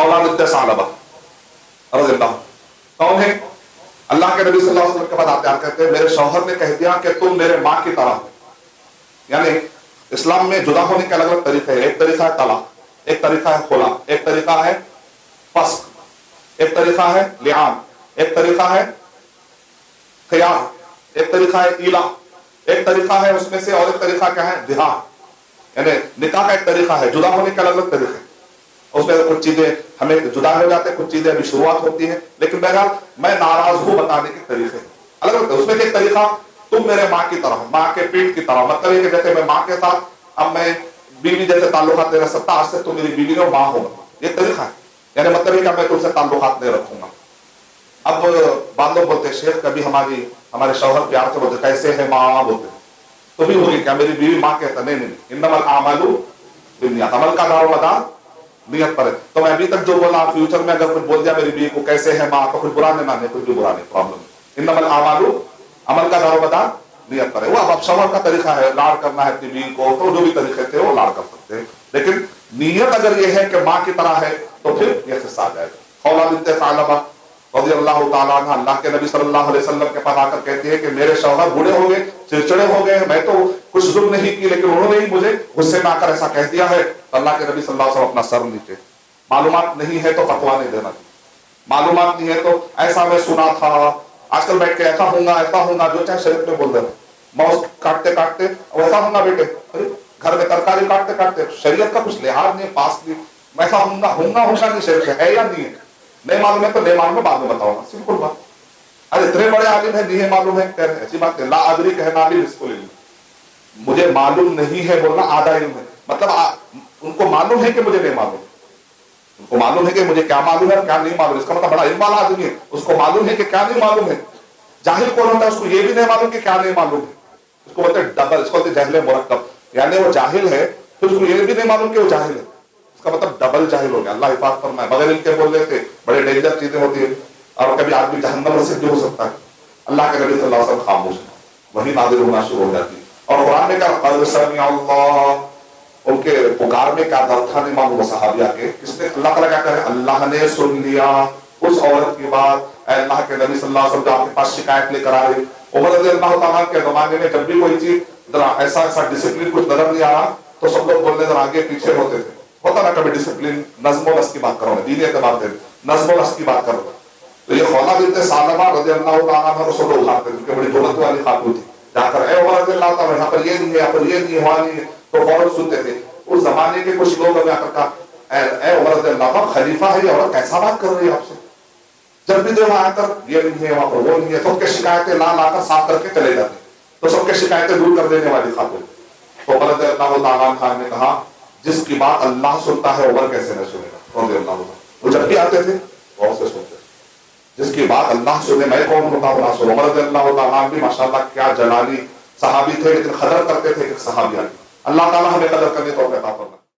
खौला bint सालबा रज़ी अल्लाह, कौन है? अल्लाह के नबी सल्लल्लाहु अलैहि वसल्लम के बाद आते हैं, कहते हैं मेरे शौहर ने कह दिया कि तुम मेरे माँ की तरह हो। यानी इस्लाम में जुदा होने के अलग अलग तरीके हैं। एक तरीका है तलाक, एक तरीका है खुला, एक तरीका है फस्क, एक तरीका है लिआन, एक तरीका है खियार, एक तरीका है ईला, एक तरीका है उसमें से, और एक तरीका क्या है? दिहा। यानी निकाह का एक तरीका है, जुदा होने के अलग अलग तरीके। उसमें कुछ चीजें हमें जुदा हो जाते हैं, कुछ चीजें अभी शुरुआत होती है, लेकिन बहरहाल मैं नाराज हूं बताने के तरीके अलग अलग। उसमें एक तरीका तुम मेरे माँ की तरह, माँ के पेट की तरह, मतलब ये कि जैसे मैं माँ के साथ अब मैं बीवी जैसे ताल्लुकात नहीं रख सकता, आज से तुम मेरी बीवी हो, माँ हो, ये तरीका है। यानी मतलब ये कि मैं तुमसे ताल्लुकात नहीं रखूंगा। अब बाद लोग बोलते शेख कभी हमारे शौहर प्यार से बोलते कैसे है माँ बोलते, तो भी होगी क्या मेरी बीवी माँ कहता? नहीं, इन्नमल आमालू बिन्नियात, अमल का दारोमदार नियत पर है। तो मैं अभी तक जो बोला, फ्यूचर में अगर कुछ बोल दिया मेरी बीवी को कैसे है माँ, तो कुछ बुरा नहीं माने, कुछ भी बुरा नहीं, प्रॉब्लम। इन्नमल आमालू, अमल का दारोमदार नियत पर है। वो अब शौहर का तरीका है, लाड़ करना है अपनी बीवी को, तो जो भी तरीके थे वो लाड़ कर सकते हैं, लेकिन नीयत अगर ये है कि माँ की तरह है तो फिर यह हिस्सा आ जाएगा। खौला बिन्त सालबा रज़ियल्लाहु ताला अन्हा अल्लाह के नबी सल्लल्लाहु अलैहि वसल्लम के पास आकर कहती है कि मेरे शौहर बूढ़े हो गए, चिड़चिड़े हो गए, मैं तो कुछ जुल्म नहीं की, लेकिन उन्होंने ही मुझे गुस्से में आकर ऐसा कह दिया है। तो अल्लाह के नबी सल्लल्लाहु अलैहि वसल्लम अपना सर नीचे, मालूमात नहीं है तो फतवा नहीं देना, मालूमात नहीं है तो ऐसा मैं सुना था, आजकल बैठ के ऐसा होगा जो चाहे शरीफ में बोल दे, माउस काटते काटते वैसा होगा बेटे, अरे घर में तरकारी काटते काटते शरीयत का कुछ लिहाज नहीं, पास नहीं, वैसा होगा नहीं, शरीफ है या नहीं है, नहीं मालूम है तो नहीं मालूम है, बाद में बताऊंगा, सिंपल बात। अरे इतने बड़े आलिम है, नहीं मालूम है कह रहे, ऐसी बात है। ला अदरी कहना भी बिल्कुल, मुझे मालूम नहीं है बोलना आधा इल्म है, मतलब उनको मालूम है कि मुझे नहीं मालूम, उनको मालूम है कि मुझे क्या मालूम है और क्या नहीं मालूम, इसका मतलब बड़ा इल्म वाला आदमी है, उसको मालूम है कि क्या नहीं मालूम है। जाहिल कौन होता है? उसको ये भी नहीं मालूम कि क्या नहीं मालूम है, उसको बोलते डबल, इसको बोलते जहले मुरक्कब, यानी वो जाहिल है तो उसको ये भी नहीं मालूम कि वो जाहिल है, इसका मतलब डबल जाहिल हो गया। अल्लाह हिफाज़त फरमाए, बगैर इनके बोल लेते बड़े डेंजर चीजें होती है, और कभी आदमी जहन्नम में सिद्ध हो सकता है। अल्लाह के नबी सल्लल्लाहु अलैहि वसल्लम खामोश है, वही नाज़िल होना शुरू हो जाती है। और कुरान में क्या क़द समिअ अल्लाह, उनके पुकार में क्या दर्द था नहीं मालूम सहाबिया के, किसने? अल्लाह ताला क्या करे, अल्लाह ने सुन लिया उस औरत की बात। अल्लाह के नबी सल्लल्लाहु अलैहि वसल्लम आपके पास शिकायत लेकर आ रही, उमर रज़ियल्लाहु ताला के जमाने में जब भी कोई चीज ऐसा डिसिप्लिन कुछ नजर नहीं आ रहा तो सब लोग बोलने जरा आगे पीछे होते थे, होता ना कभी डिसिप्लिन, नज़्म नस्क की बात करो, दीनी एतबार से नज़्म नस्क की बात करो। तो ये खौला बिन्त सालबा रज़ियल्लाहु ताला अन्हा को सब उठाते थे, क्योंकि बड़ी दौलत वाली खातून थी, जाकर ए उमर रज़ियल्लाहु ताला यहाँ पर ये नहीं है, यहाँ पर ये नहीं है, वहाँ नहीं है, तो फौरन सुनते थे। उस जमाने के कुछ लोग आकर कहा ए उमर रज़ियल्लाहु ताला खलीफा है ये औरत कैसा बात कर रही है आपसे, जब भी देखो आकर ये नहीं है वहां पर वो नहीं है, सबके शिकायतें ला लाकर साफ करके चले जाते, तो सबके शिकायतें दूर कर देने वाली खातून। तो उमर रज़ियल्लाहु ताला अन्हा ने कहा जिसकी बात अल्लाह सुनता है उमर कैसे न सुनेगा, रज़ियल्लाहु ताला। वो जब भी आते थे बहुत से सुनते, जिसकी बात अल्लाह सुने मैं कौन होता हूं ना सुनो। उमर रज़ियल्लाहु ताला भी माशाअल्लाह क्या जलाली सहाबी थे, लेकिन कदर करते थे कि सहाबिया। अल्लाह ताला हमें कदर करने को अता फरमाए।